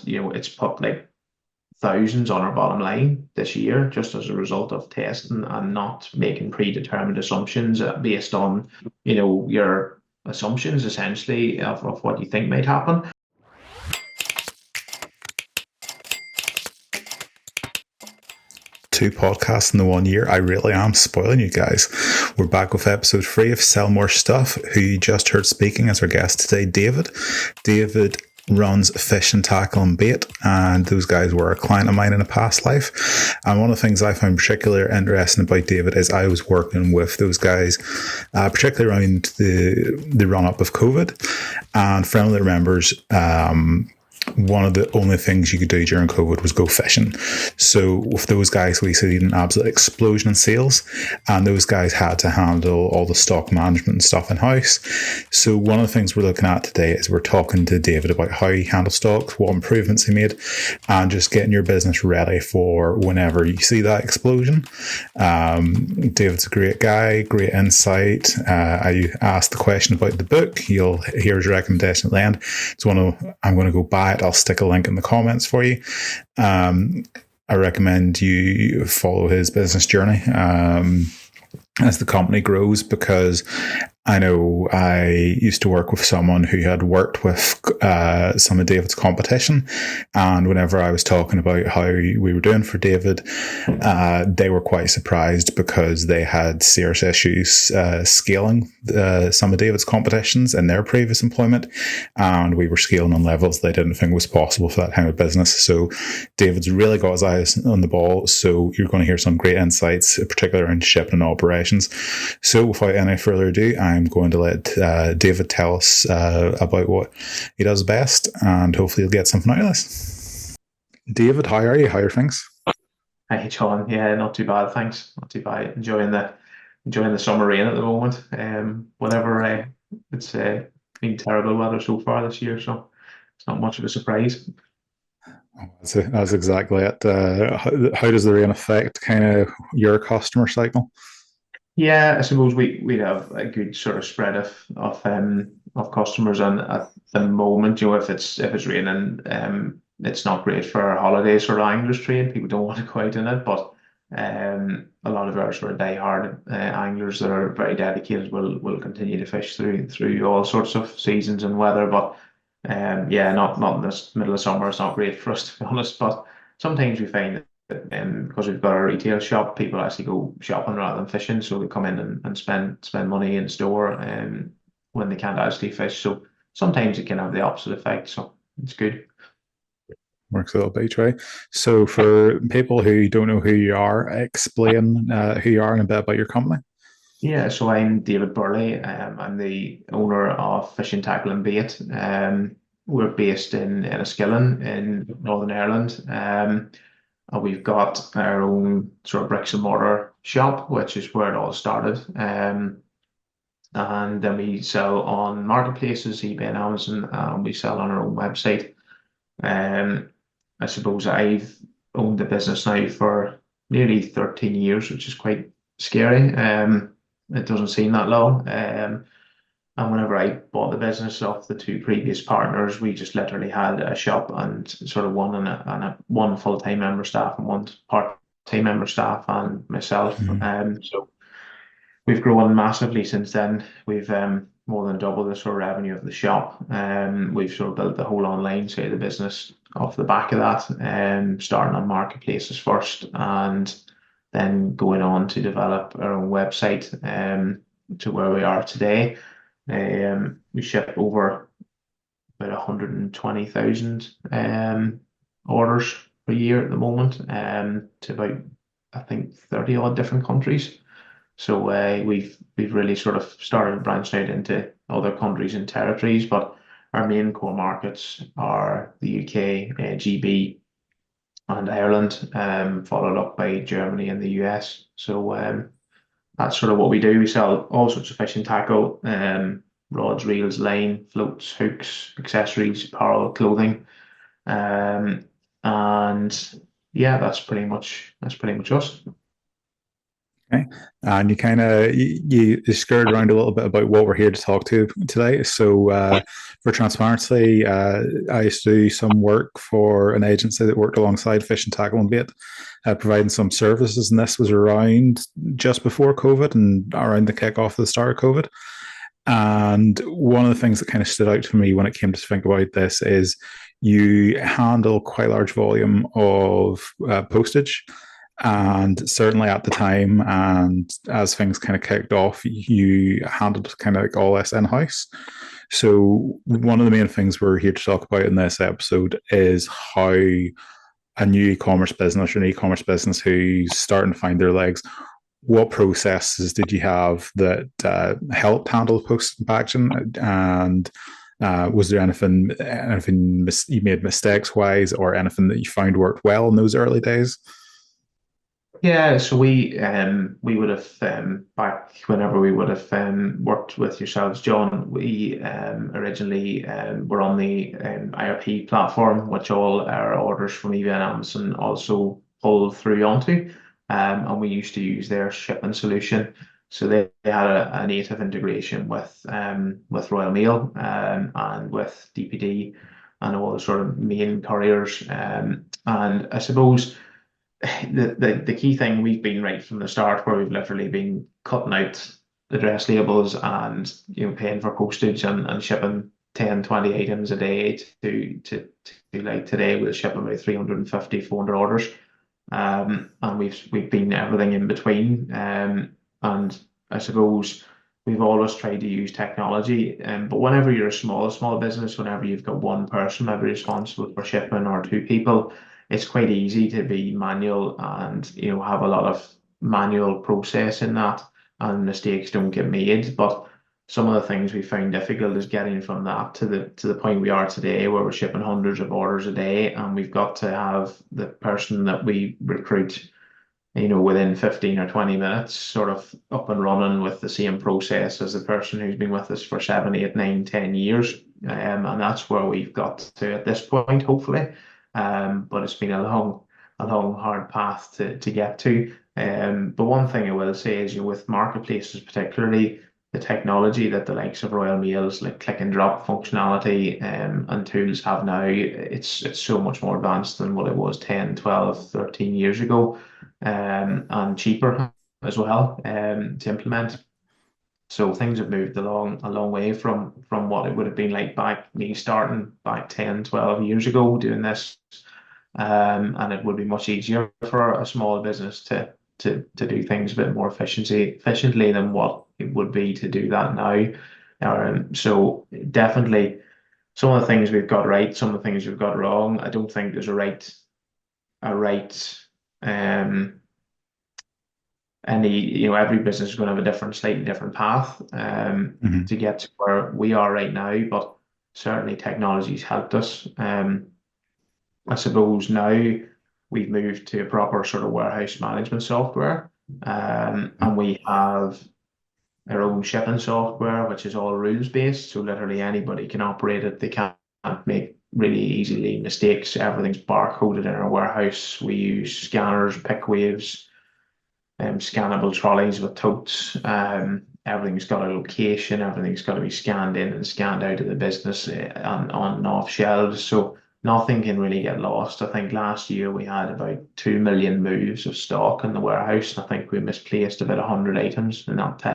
it's put like thousands on our bottom line this year just as a result of testing and not making predetermined assumptions based on, your assumptions essentially of what you think might happen. Two podcasts in the 1 year. I really am spoiling you guys. We're back with episode 3 of Sell More Stuff, who you just heard speaking as our guest today, David. David runs Fish and Tackle and Bait, and those guys were a client of mine in a past life. And one of the things I found particularly interesting about David is I was working with those guys, particularly around the run-up of COVID, and friendly remembers, one of the only things you could do during COVID was go fishing. So with those guys, we seen an absolute explosion in sales, and those guys had to handle all the stock management and stuff in-house. So one of the things we're looking at today is we're talking to David about how he handles stocks, what improvements he made, and just getting your business ready for whenever you see that explosion. David's a great guy, great insight. I asked the question about the book. You'll hear his recommendation at the end. I'm going to go buy it. I'll stick a link in the comments for you. I recommend you follow his business journey as the company grows, because I know I used to work with someone who had worked with some of David's competition, and whenever I was talking about how we were doing for David, they were quite surprised because they had serious issues scaling some of David's competitions in their previous employment, and we were scaling on levels they didn't think was possible for that kind of business. So David's really got his eyes on the ball, so you're going to hear some great insights, particularly in shipping and operations. So without any further ado, I'm going to let David tell us about what he does best, and hopefully you'll get something out of this. David, how are you? How are things? Hey John, yeah, not too bad, thanks. Not too bad. Enjoying the summer rain at the moment. Whenever it's been terrible weather so far this year, so it's not much of a surprise. That's exactly it. How does the rain affect kind of your customer cycle? Yeah, I suppose we'd have a good sort of spread of customers, and at the moment, if it's raining, it's not great for our holidays or anglers trade. People don't want to go out in it, but a lot of our sort of die-hard anglers that are very dedicated will continue to fish through all sorts of seasons and weather. But yeah, not in this middle of summer. It's not great for us, to be honest. But sometimes we find because we've got a retail shop, people actually go shopping rather than fishing, so they come in and spend money in store when they can't actually fish. So sometimes it can have the opposite effect. So it's good. Works a little bit each way. So for people who don't know who you are, explain who you are and a bit about your company. Yeah, so I'm David Burleigh. I'm the owner of Fish and Tackle and Bait. We're based in Enniskillen in Northern Ireland. And we've got our own sort of bricks and mortar shop, which is where it all started. And then we sell on marketplaces, eBay and Amazon, and we sell on our own website. Um, I suppose I've owned the business now for nearly 13 years, which is quite scary. It doesn't seem that long. And whenever I bought the business off the two previous partners, we just literally had a shop and sort of one full-time member staff and one part-time member staff and myself. So we've grown massively since then. We've more than doubled the sort of revenue of the shop. We've sort of built the whole online side of the business off the back of that, starting on marketplaces first and then going on to develop our own website to where we are today. We ship over about 120,000 orders per year at the moment, to about, I think, 30 odd different countries. So we've really sort of started branching out into other countries and territories, but our main core markets are the UK, GB, and Ireland, followed up by Germany and the US. So that's sort of what we do. We sell all sorts of fishing tackle, rods, reels, line, floats, hooks, accessories, apparel, clothing, and yeah, that's pretty much us. Okay. And you kind of you skirted around a little bit about what we're here to talk to today. So, for transparency, I used to do some work for an agency that worked alongside Fish and Tackle and Bait, providing some services, and this was around just before COVID and around the kickoff of the start of COVID. And one of the things that kind of stood out for me when it came to think about this is you handle quite a large volume of postage. And certainly at the time, and as things kind of kicked off, you handled kind of like all this in house. So, one of the main things we're here to talk about in this episode is how a new e-commerce business or an e-commerce business who's starting to find their legs, what processes did you have that helped handle post packaging, and was there anything you made mistakes wise, or anything that you found worked well in those early days? Yeah, so we would have back whenever we would have worked with yourselves, John. We originally were on the IRP platform, which all our orders from eBay and Amazon also pull through onto, and we used to use their shipping solution. So they had a native integration with Royal Mail and with DPD and all the sort of main couriers. And I suppose the key thing, we've been right from the start where we've literally been cutting out address labels and paying for postage and shipping 10, 20 items a day to like today we'll ship about 350, 400 orders. And we've been everything in between. And I suppose we've always tried to use technology. But whenever you're a small business, whenever you've got one person maybe responsible for shipping or two people, it's quite easy to be manual and have a lot of manual process in that, and mistakes don't get made. But some of the things we found difficult is getting from that to the point we are today, where we're shipping hundreds of orders a day, and we've got to have the person that we recruit, within 15 or 20 minutes, sort of up and running with the same process as the person who's been with us for 7, 8, 9, 10 years. And that's where we've got to at this point, hopefully. But it's been a long, hard path to get to. But one thing I will say is, with marketplaces, particularly the technology that the likes of Royal Mail's like click and drop functionality and tools have now, it's so much more advanced than what it was 10, 12, 13 years ago, and cheaper as well to implement. So things have moved along a long way from what it would have been like back me starting back 10, 12 years ago doing this. And it would be much easier for a small business to do things a bit more efficiently than what it would be to do that now. So definitely some of the things we've got right, some of the things we've got wrong. I don't think there's a right um any every business is going to have a slightly different path Mm-hmm. to get to where we are right now, but certainly technology's helped us. I suppose now we've moved to a proper sort of warehouse management software, and we have our own shipping software, which is all rules based. So literally anybody can operate it. They can't make really easily mistakes. Everything's barcoded in our warehouse. We use scanners, pick waves, scannable trolleys with totes. Everything's got a location. Everything's got to be scanned in and scanned out of the business on and off shelves. So nothing can really get lost. I think last year we had about 2 million moves of stock in the warehouse, and I think we misplaced about 100 items in that time.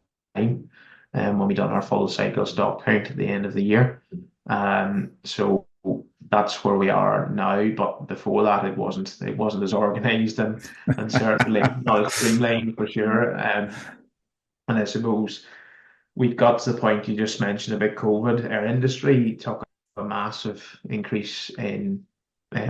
When we done our full cycle stock count at the end of the year. So that's where we are now. But before that, it wasn't as organized and certainly not as streamlined for sure. And I suppose we got to the point you just mentioned about COVID. Our industry took a massive increase in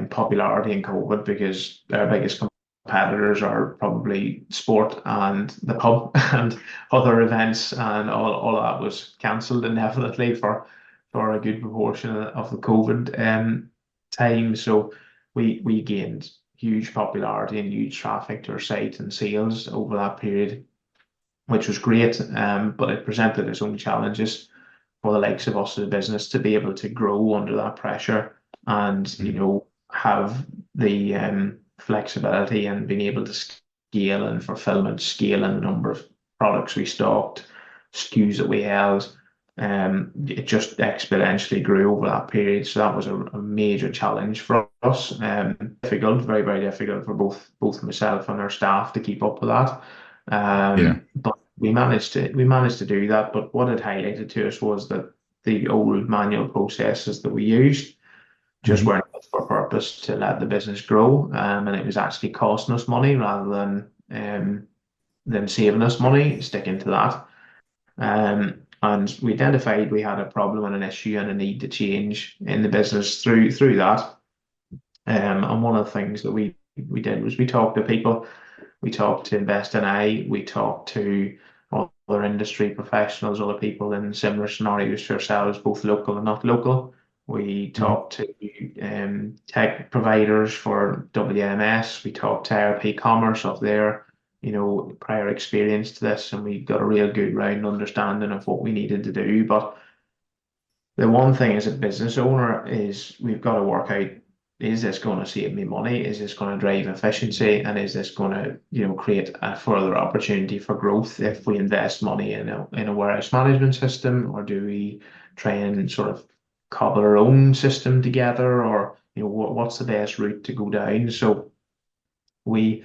popularity in COVID because our biggest competitors are probably sport and the pub and other events, and all of that was cancelled indefinitely for a good proportion of the COVID time. So we gained huge popularity and huge traffic to our site and sales over that period, which was great. But it presented its own challenges for the likes of us as a business to be able to grow under that pressure and have the flexibility and being able to scale and fulfillment, scale and the number of products we stocked, SKUs that we held. It just exponentially grew over that period. So that was a major challenge for us. Difficult, very, very difficult for both myself and our staff to keep up with that. Yeah. But we managed to do that. But what it highlighted to us was that the old manual processes that we used just Mhm. weren't fit for purpose to let the business grow. And it was actually costing us money rather than saving us money, sticking to that. And we identified we had a problem and an issue and a need to change in the business through that. And one of the things that we did was we talked to people, we talked to Invest in I, we talked to other industry professionals, other people in similar scenarios to ourselves, both local and not local. We Mhm. talked to tech providers for WMS. We talked to our eCommerce of their, prior experience to this, and we got a real good round understanding of what we needed to do. But the one thing as a business owner is we've got to work out, is this going to save me money? Is this going to drive efficiency? And is this going to, create a further opportunity for growth if we invest money in a warehouse management system, or do we try and sort of cobble our own system together, or what's the best route to go down? So we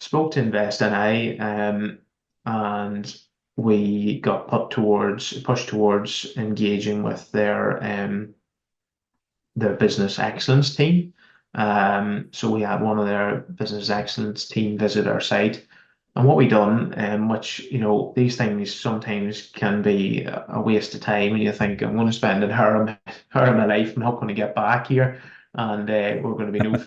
spoke to Invest in I, and we got pushed towards engaging with their business excellence team. So we had one of their business excellence team visit our site. And what we done, which, these things sometimes can be a waste of time, and you think, I'm going to spend an hour of my life, I'm not going to get back here, and we're going to be no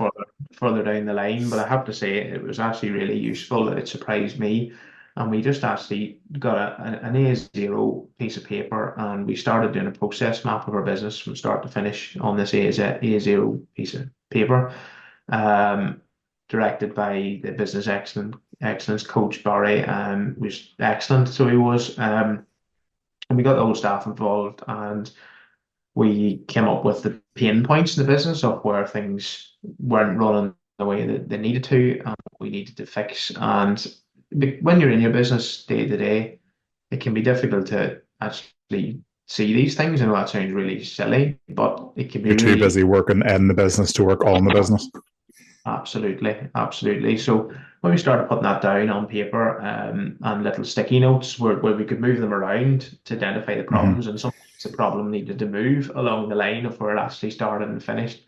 further down the line. But I have to say, it was actually really useful. It surprised me. And we just actually got an A0 piece of paper, and we started doing a process map of our business from start to finish on this A0 piece of paper, um, directed by the business excellence coach Barry, was excellent. So he was, and we got the whole staff involved, and we came up with the pain points in the business of where things weren't running the way that they needed to, and we needed to fix. And when you're in your business day to day, it can be difficult to actually see these things. I know that sounds really silly, but it can be You're too really. busy working in the business to work on the business. Absolutely, absolutely. So when we started putting that down on paper, and little sticky notes where we could move them around to identify the Hmm. problems, and sometimes the problem needed to move along the line of where it actually started and finished.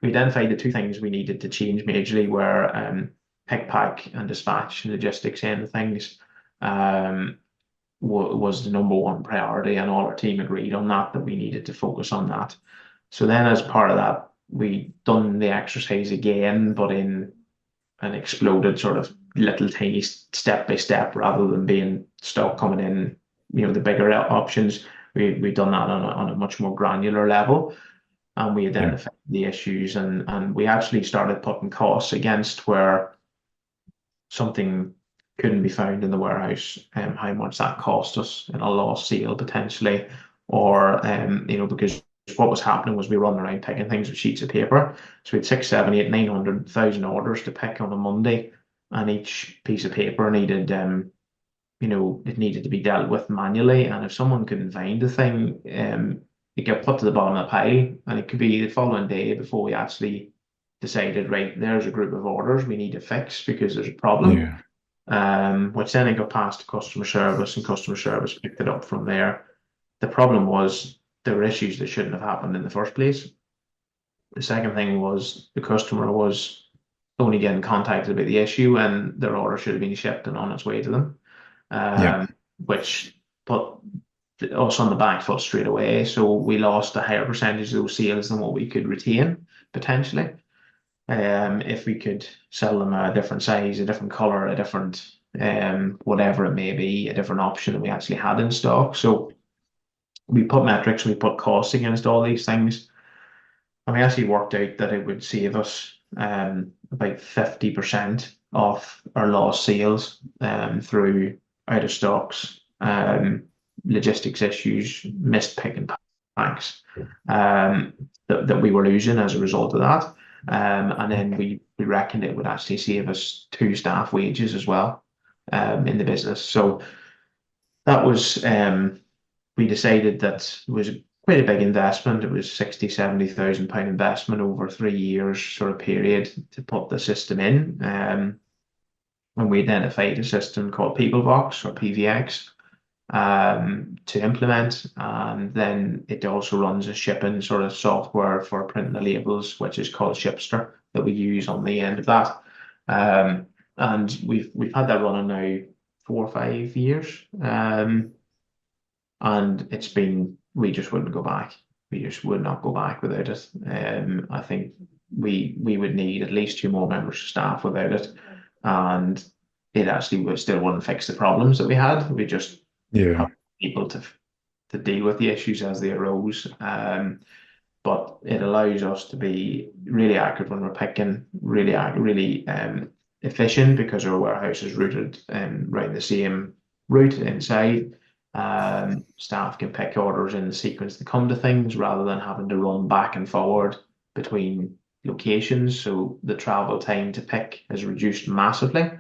We identified the two things we needed to change majorly were pick, pack, and dispatch and logistics end of things. Um, was the number one priority, and all our team agreed on that we needed to focus on that. So then, as part of that, we done the exercise again, but in an exploded sort of little tiny step by step, rather than being stuck coming in, the bigger options. We done that on a much more granular level, and we Yeah. identified the issues, and we actually started putting costs against where something couldn't be found in the warehouse, how much that cost us in a lost sale potentially, or because what was happening was we run around picking things with sheets of paper. So we had 6, 7, 8, 900,000 orders to pick on a Monday, and each piece of paper needed it needed to be dealt with manually. And if someone couldn't find the thing, it got put to the bottom of the pile, and it could be the following day before we actually decided, right, there's a group of orders we need to fix because there's a problem. Yeah. Which then it got passed to customer service, and customer service picked it up from there. The problem was there were issues that shouldn't have happened in the first place. The second thing was the customer was only getting contacted about the issue, and their order should have been shipped and on its way to them, Yeah. which put us on the back foot straight away. So we lost a higher percentage of those sales than what we could retain potentially. If we could sell them a different size, a different color, a different whatever it may be, a different option that we actually had in stock. So we put metrics, we put costs against all these things, and we actually worked out that it would save us about 50% of our lost sales through out of stocks, logistics issues, missed pick and packs, that we were losing as a result of that. And then we reckoned it would actually save us 2 staff wages as well in the business. So that was we decided that it was quite a big investment. It was 60, 70,000 pound investment over 3 years sort of period to put the system in. And we identified a system called PeopleVox or PVX to implement. And then it also runs a shipping sort of software for printing the labels, which is called Shipster, that we use on the end of that. And we've had that running now 4 or 5 years. And we just wouldn't go back. We just would not go back without it. I think we would need at least 2 more members of staff without it. And it actually still wouldn't fix the problems that we had. We just have people to deal with the issues as they arose. But it allows us to be really accurate when we're picking, really efficient, because our warehouse is routed right the same route inside. Staff can pick orders in the sequence to come to things rather than having to run back and forward between locations. So the travel time to pick is reduced massively,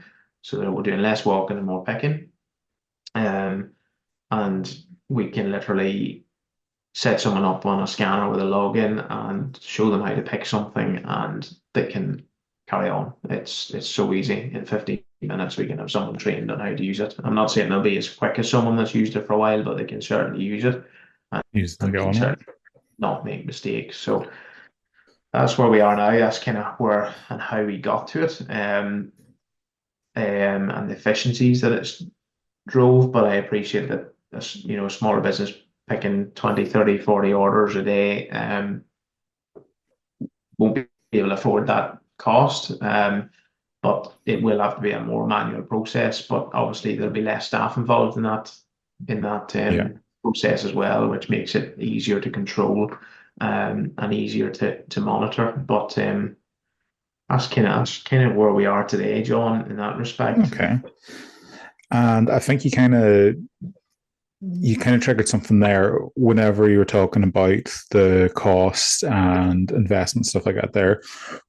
so that we're doing less walking and more picking. And we can literally set someone up on a scanner with a login and show them how to pick something, and they can carry on. It's so easy. In 15 minutes, we can have someone trained on how to use it. I'm not saying they'll be as quick as someone that's used it for a while, but they can certainly use it and can certainly not make mistakes. So that's where we are now. That's kind of where and how we got to it, and the efficiencies that it's drove. But I appreciate that, a smaller business picking 20, 30, 40 orders a day won't be able to afford that cost. But it will have to be a more manual process. But obviously there'll be less staff involved in that process as well, which makes it easier to control and easier to monitor. But that's kind of where we are today, John, in that respect. Okay. And I think you kind of triggered something there whenever you were talking about the cost and investment, stuff like that there.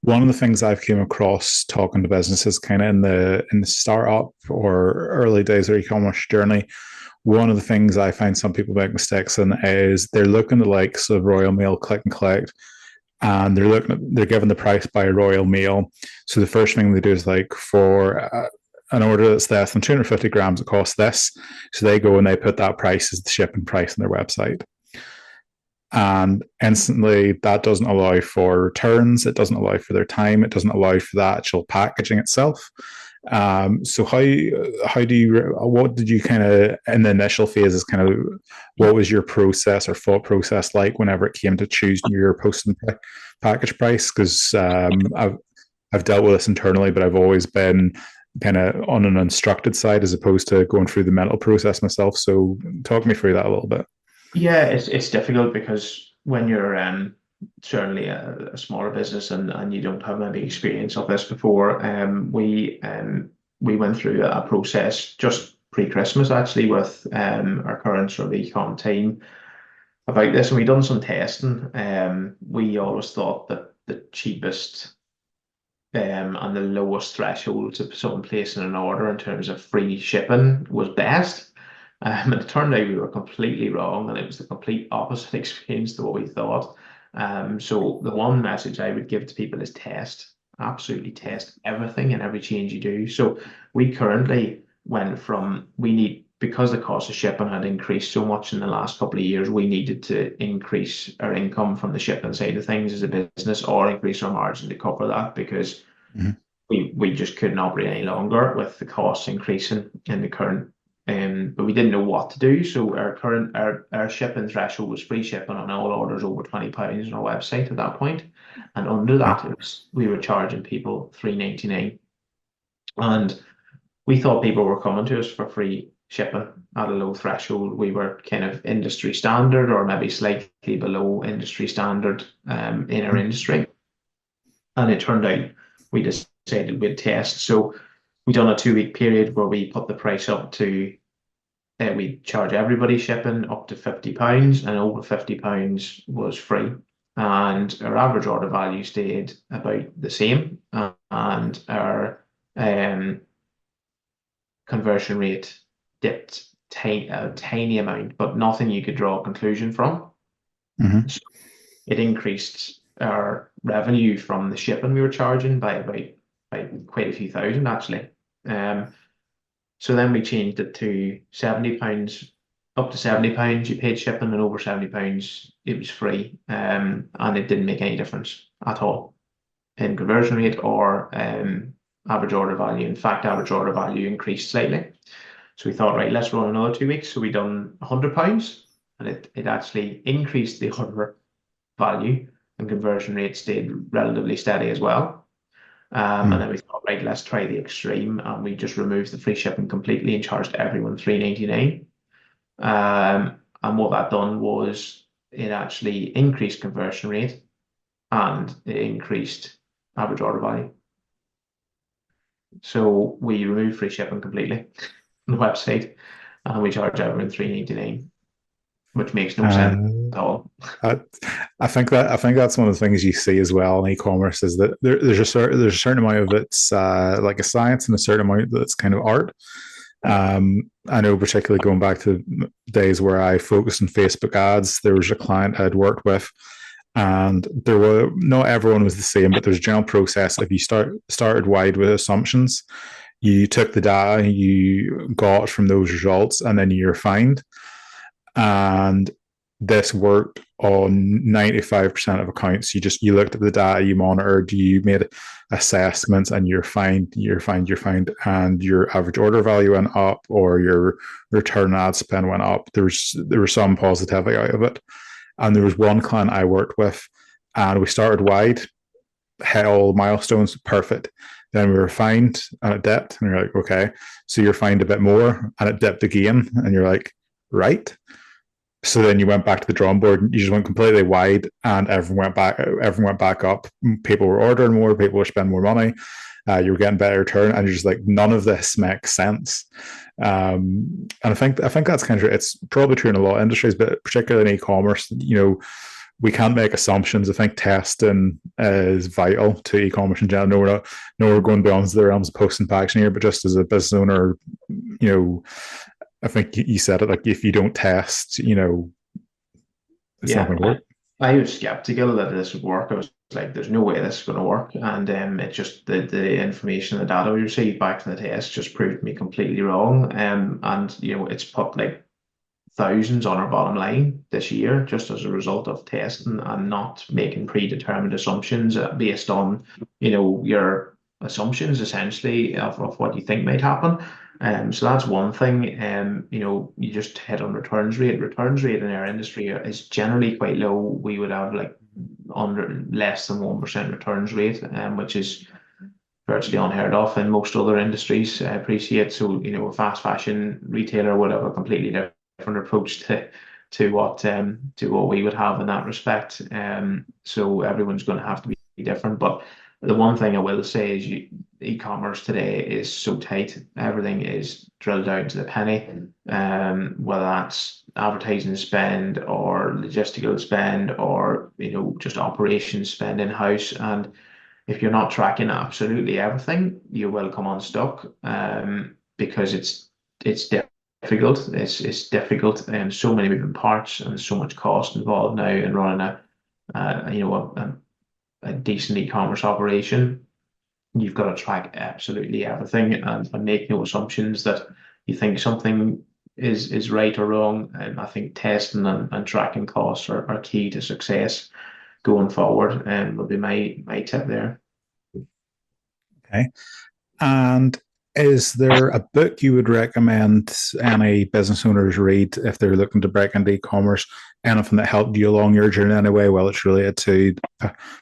One of the things I've came across talking to businesses kind of in the startup or early days of their e-commerce journey, one of the things I find some people make mistakes in is they're looking at the likes of Royal Mail, Click and Collect, and they're given the price by Royal Mail. So the first thing they do is like, for an order that's less than 250 grams, it costs this. So they go and they put that price as the shipping price on their website. And instantly that doesn't allow for returns. It doesn't allow for their time. It doesn't allow for the actual packaging itself. So what did you kind of, in the initial phases, kind of, what was your process or thought process like whenever it came to choosing your post and package price? Because I've dealt with this internally, but I've always been kind of on an instructed side as opposed to going through the mental process myself. So talk me through that a little bit. Yeah, it's difficult because when you're certainly a smaller business and you don't have maybe experience of this before, we went through a process just pre-Christmas actually with our current sort of e-com team about this, and we done some testing. We always thought that the cheapest and the lowest threshold to someone placing an order in terms of free shipping was best. And it turned out we were completely wrong, and it was the complete opposite experience to what we thought. So the one message I would give to people is absolutely test everything and every change you do. So we currently went from, because the cost of shipping had increased so much in the last couple of years, we needed to increase our income from the shipping side of things as a business, or increase our margin to cover that, because we just couldn't operate any longer with the costs increasing in the current. But we didn't know what to do. So our shipping threshold was free shipping on all orders over £20 on our website at that point, and under that we were charging people £3.99, and we thought people were coming to us for free shipping at a low threshold. We were kind of industry standard, or maybe slightly below industry standard in our industry. And it turned out we decided we'd test. So we done a 2-week period where we put the price up to, we charge everybody shipping up to £50, and over £50 was free. and our average order value stayed about the same, and our um, conversion rate dipped a tiny amount, but nothing you could draw a conclusion from. Mm-hmm. So it increased our revenue from the shipping we were charging by quite a few thousand actually. Um, so then we changed it to £70, up to £70 you paid shipping, and over £70 it was free. And it didn't make any difference at all in conversion rate or average order value. In fact, average order value increased slightly. So we thought, right, let's run another 2 weeks. So we done £100, and it actually increased the order value, and conversion rate stayed relatively steady as well. And then we thought, right, let's try the extreme, and we just removed the free shipping completely and charged everyone £3.99. And what that done was it actually increased conversion rate, and it increased average order value. So we removed free shipping completely from the website, and we charge everyone £3.99, which makes no sense at all. I, I think that's one of the things you see as well in e-commerce is that there's a certain amount of it's like a science and a certain amount that's kind of art. I know, particularly going back to days where I focused on Facebook ads, there was a client I'd worked with, and there were not everyone was the same, but there's a general process. If you started wide with assumptions, you took the data you got from those results, and then you refined. And this worked on 95% of accounts. You looked at the data, you monitored, you made assessments, and you're fine, and your average order value went up, or your return ad spend went up. There was some positivity out of it. And there was one client I worked with, and we started wide, hit all milestones, perfect. Then we refined, and it dipped, and you're like, okay, so you refined a bit more, and it dipped again, and you're like, right. So then you went back to the drawing board, and you just went completely wide, and everyone went back up. People were ordering more, people were spending more money, you were getting better return, and you're just like, none of this makes sense. And I think that's kind of, it's probably true in a lot of industries, but particularly in e-commerce, we can't make assumptions. I think testing is vital to e-commerce in general. No, we're going beyond the realms of post and packaging here, but just as a business owner, I think you said it, like, if you don't test, it's not going to work. I was skeptical that this would work. I was like, there's no way this is going to work. And it just, the information, the data we received back from the test just proved me completely wrong. And, it's put like thousands on our bottom line this year just as a result of testing and not making predetermined assumptions based on, your assumptions essentially of what you think might happen. So that's one thing. You just hit on returns rate. Returns rate in our industry is generally quite low. We would have like under less than 1% returns rate, which is virtually unheard of in most other industries. I appreciate. So, a fast fashion retailer would have a completely different approach to what we would have in that respect. So everyone's going to have to be different. But the one thing I will say is e-commerce today is so tight. Everything is drilled down to the penny, whether that's advertising spend or logistical spend or, just operations spend in-house. And if you're not tracking absolutely everything, you will come unstuck, because it's difficult. It's difficult, and so many moving parts and so much cost involved now in running a decent e-commerce operation. You've got to track absolutely everything and make no assumptions that you think something is right or wrong. And I think testing and tracking costs are key to success going forward, and would be my tip there. Okay. And is there a book you would recommend any business owners read if they're looking to break into e-commerce? Anything that helped you along your journey anyway, well, it's related to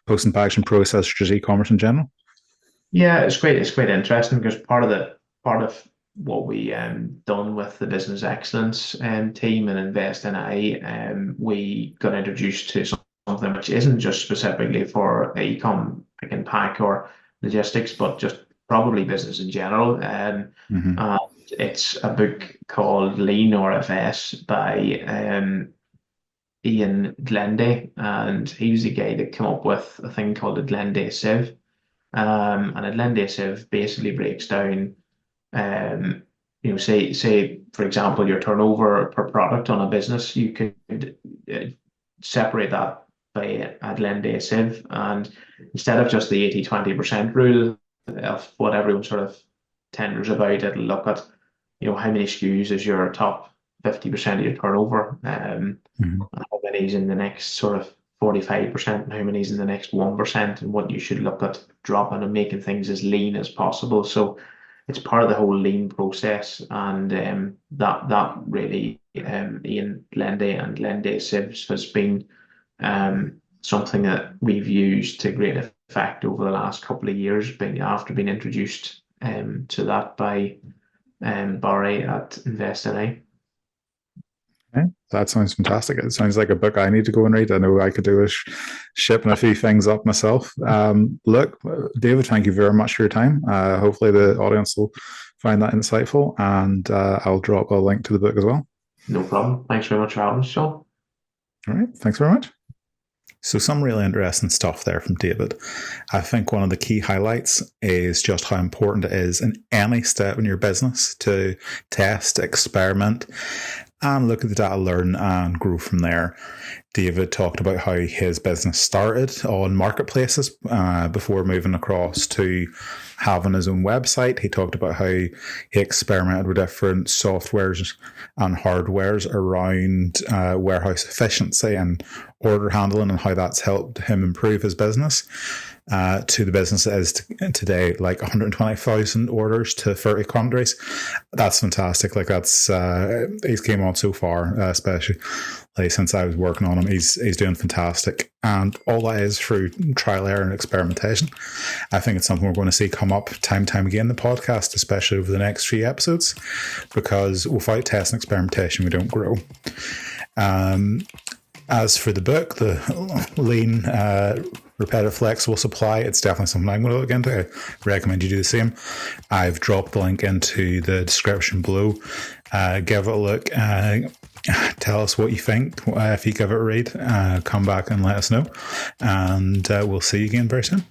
post and packaging process, just e-commerce in general? Yeah, it's great. It's quite interesting because part of what we done with the business excellence team and Invest in we got introduced to something which isn't just specifically for e-com pick and pack or logistics, but just probably business in general. And it's a book called Lean RFS by Ian Glenday, and he was the guy that came up with a thing called a Glenday sieve. And a Glenday sieve basically breaks down, um, say for example, your turnover per product on a business. You could separate that by a Glenday sieve, and instead of just the 80-20% rule of what everyone sort of tenders about, it'll look at, how many SKUs is your top 50% of your turnover, Mhm. and how many is in the next sort of 45%, and how many is in the next 1%, and what you should look at dropping and making things as lean as possible. So it's part of the whole lean process, and that really, Ian Glenday and Glenday Sieves has been something that we've used to great effect over the last couple of years, after being introduced to that by Barry at Invest NA. Okay. That sounds fantastic. It sounds like a book I need to go and read. I know I could do with shipping a few things up myself. Look, David, thank you very much for your time. Hopefully the audience will find that insightful, and I'll drop a link to the book as well. No problem. Thanks very much for having us, Sean. All right. Thanks very much. So some really interesting stuff there from David. I think one of the key highlights is just how important it is in any step in your business to test, experiment, and look at the data, learn and grow from there. David talked about how his business started on marketplaces before moving across to having his own website. He talked about how he experimented with different softwares and hardwares around warehouse efficiency and order handling, and how that's helped him improve his business. To the business that is today, like 120,000 orders to 30 countries. That's fantastic. Like he's came on so far, especially since I was working on him. He's doing fantastic, and all that is through trial, error, and experimentation. I think it's something we're going to see come up time and time again in the podcast, especially over the next few episodes, because without test and experimentation, we don't grow. As for the book, the lean, repetitive, flexible supply, it's definitely something I'm going to look into. I recommend you do the same. I've dropped the link into the description below. Give it a look. Tell us what you think. If you give it a read, come back and let us know. And we'll see you again very soon.